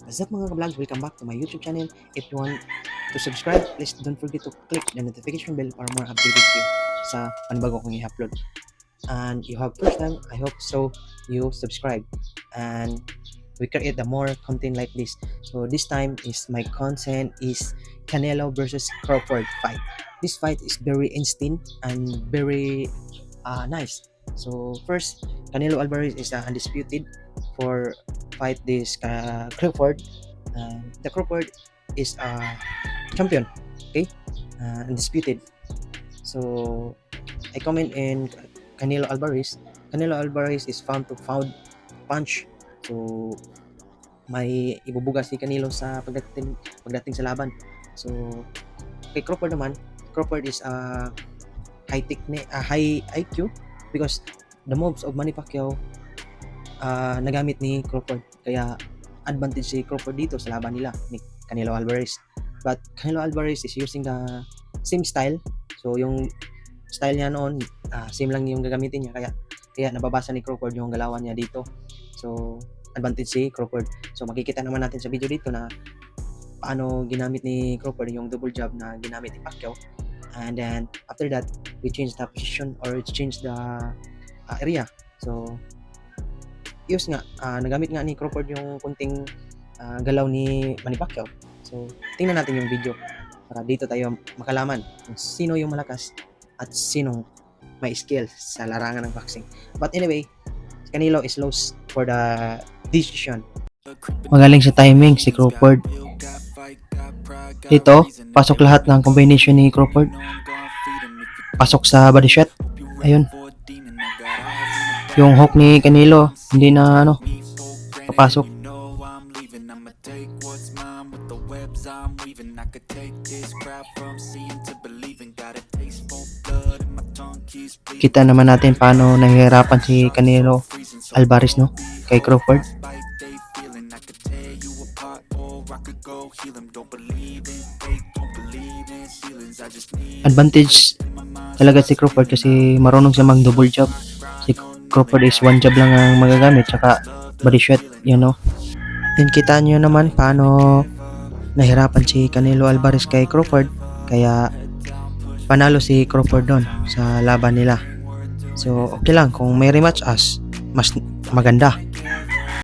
What's up mga ka-vlogs? Welcome back to my YouTube channel. If you want to subscribe, please don't forget to click the notification bell para more updated kayo sa panibago kong i-upload. And you have first time, I hope so you subscribe. And we create the more content like this. So this time is my content is Canelo versus Crawford fight. This fight is very instant and very nice. So first, Canelo Alvarez is undisputed for fight this Crawford. The Crawford is a champion, okay, undisputed. So I comment in Canelo Alvarez. Canelo Alvarez is found to found punch. So may ibubuga si Canelo sa pagdating sa laban. So kay Crawford naman, Crawford is a high IQ because the moves of Manny Pacquiao nagamit ni Crawford, kaya advantage si Crawford dito sa laban nila ni Canelo Alvarez. But Canelo Alvarez is using the same style, so yung style niya noon same lang yung gagamitin niya, kaya nababasa ni Crawford yung galawan niya dito. So advantage si Crawford. So makikita naman natin sa video dito na paano ginamit ni Crawford yung double jab na ginamit ni Pacquiao. And then after that, we change the position or change the area. So nagamit nga ni Crawford yung kunting galaw ni Manny Pacquiao. So tingnan natin yung video para dito tayo makalaman kung sino yung malakas at sinong may skill sa larangan ng boxing. But anyway, Canelo is lost for the decision. Magaling sa timing si Crawford. Dito, pasok lahat ng combination ni Crawford. Pasok sa body shot. Ayun. Yung hook ni Canelo, hindi na papasok. Kita naman natin paano nahihirapan si Canelo Alvarez kay Crawford. Advantage talaga si Crawford kasi marunong siya mag double jab. Si Crawford is one jab lang ang magagamit, tsaka body shot, Then kita nyo naman paano nahirapan si Canelo Alvarez kay Crawford, kaya panalo si Crawford doon sa laban nila. So okay lang kung may rematch mas maganda.